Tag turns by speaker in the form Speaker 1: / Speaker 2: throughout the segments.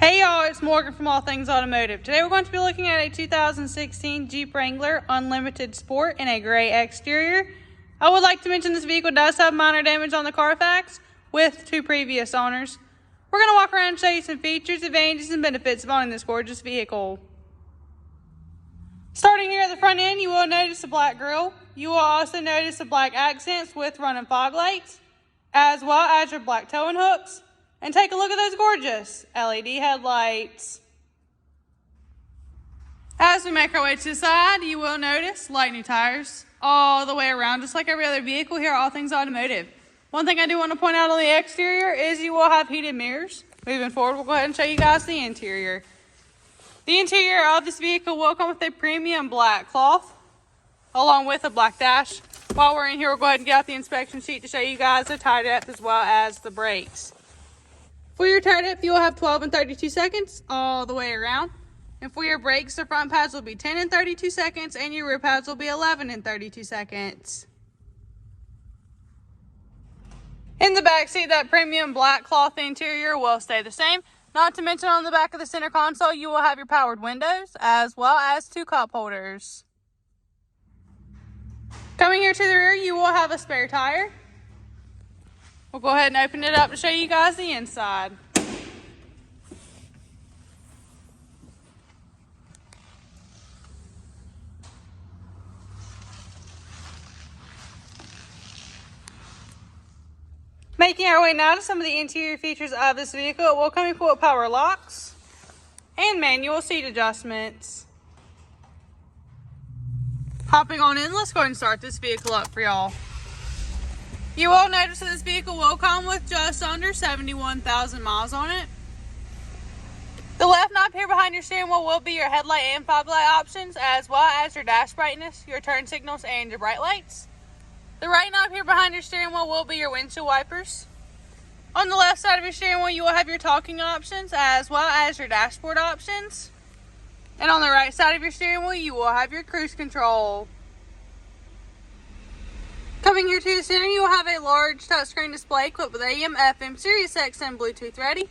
Speaker 1: Hey y'all, it's Morgan from All Things Automotive. Today we're going to be looking at a 2016 Jeep Wrangler Unlimited Sport in a gray exterior. I would like to mention this vehicle does have minor damage on the Carfax with 2 previous owners. We're going to walk around and show you some features, advantages, and benefits of owning this gorgeous vehicle. Starting here at the front end, you will notice the black grille. You will also notice the black accents with running fog lights, as well as your black towing hooks. And take a look at those gorgeous LED headlights. As we make our way to the side, you will notice light new tires all the way around, just like every other vehicle here at All Things Automotive. One thing I do want to point out on the exterior is you will have heated mirrors. Moving forward, we'll go ahead and show you guys the interior. The interior of this vehicle will come with a premium black cloth, along with a black dash. While we're in here, we'll go ahead and get out the inspection sheet to show you guys the tire depth as well as the brakes. For your tire depth, you will have 12 and 32 seconds all the way around. And for your brakes, the front pads will be 10 and 32 seconds, and your rear pads will be 11 and 32 seconds. In the back seat, that premium black cloth interior will stay the same. Not to mention on the back of the center console, you will have your powered windows as well as 2 cup holders. Coming here to the rear, you will have a spare tire. We'll go ahead and open it up to show you guys the inside. Making our way now to some of the interior features of this vehicle, it will come equipped with power locks and manual seat adjustments. Hopping on in, let's go ahead and start this vehicle up for y'all. You will notice that this vehicle will come with just under 71,000 miles on it. The left knob here behind your steering wheel will be your headlight and fog light options, as well as your dash brightness, your turn signals, and your bright lights. The right knob here behind your steering wheel will be your windshield wipers. On the left side of your steering wheel, you will have your talking options, as well as your dashboard options. And on the right side of your steering wheel, you will have your cruise control. Coming here to the center, you will have a large touchscreen display equipped with AM, FM, Sirius XM, Bluetooth ready.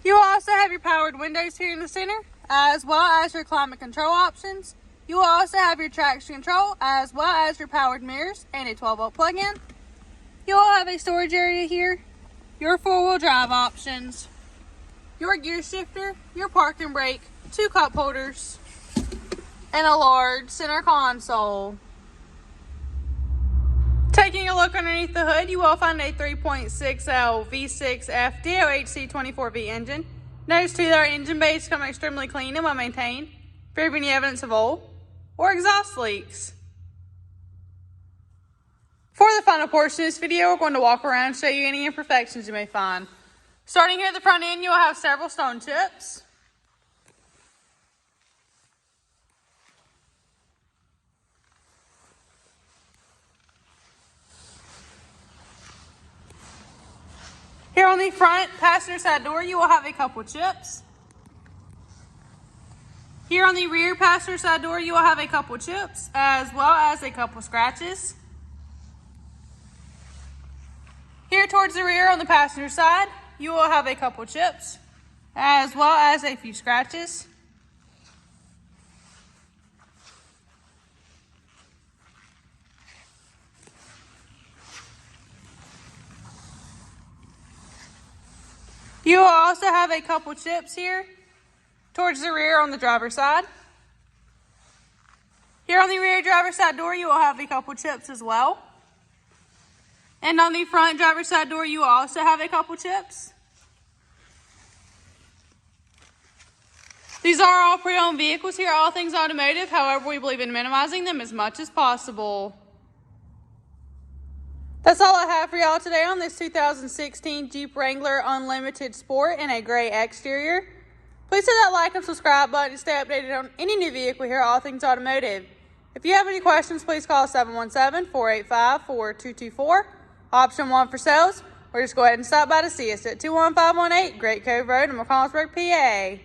Speaker 1: You will also have your powered windows here in the center, as well as your climate control options. You will also have your traction control, as well as your powered mirrors and a 12-volt plug-in. You will have a storage area here, your 4-wheel drive options, your gear shifter, your park and brake, 2 cup holders, and a large center console. Taking a look underneath the hood, you will find a 3.6L V6 FDOHC 24V engine. Notice too that our engine bays come extremely clean and well maintained, free of any evidence of oil or exhaust leaks. For the final portion of this video, we're going to walk around and show you any imperfections you may find. Starting here at the front end, you will have several stone chips. Here on the front passenger side door, you will have a couple chips. Here on the rear passenger side door, you will have a couple chips, as well as a couple scratches. Here towards the rear on the passenger side, you will have a couple chips, as well as a few scratches. You will also have a couple chips here towards the rear on the driver's side. Here on the rear driver's side door, you will have a couple chips as well. And on the front driver's side door, you will also have a couple chips. These are all pre-owned vehicles here at All Things Automotive. However, we believe in minimizing them as much as possible. That's all I have for y'all today on this 2016 Jeep Wrangler Unlimited Sport in a gray exterior. Please hit that like and subscribe button to stay updated on any new vehicle here at All Things Automotive. If you have any questions, please call 717-485-4224, option 1 for sales, or just go ahead and stop by to see us at 21518 Great Cove Road in McConnellsburg, PA.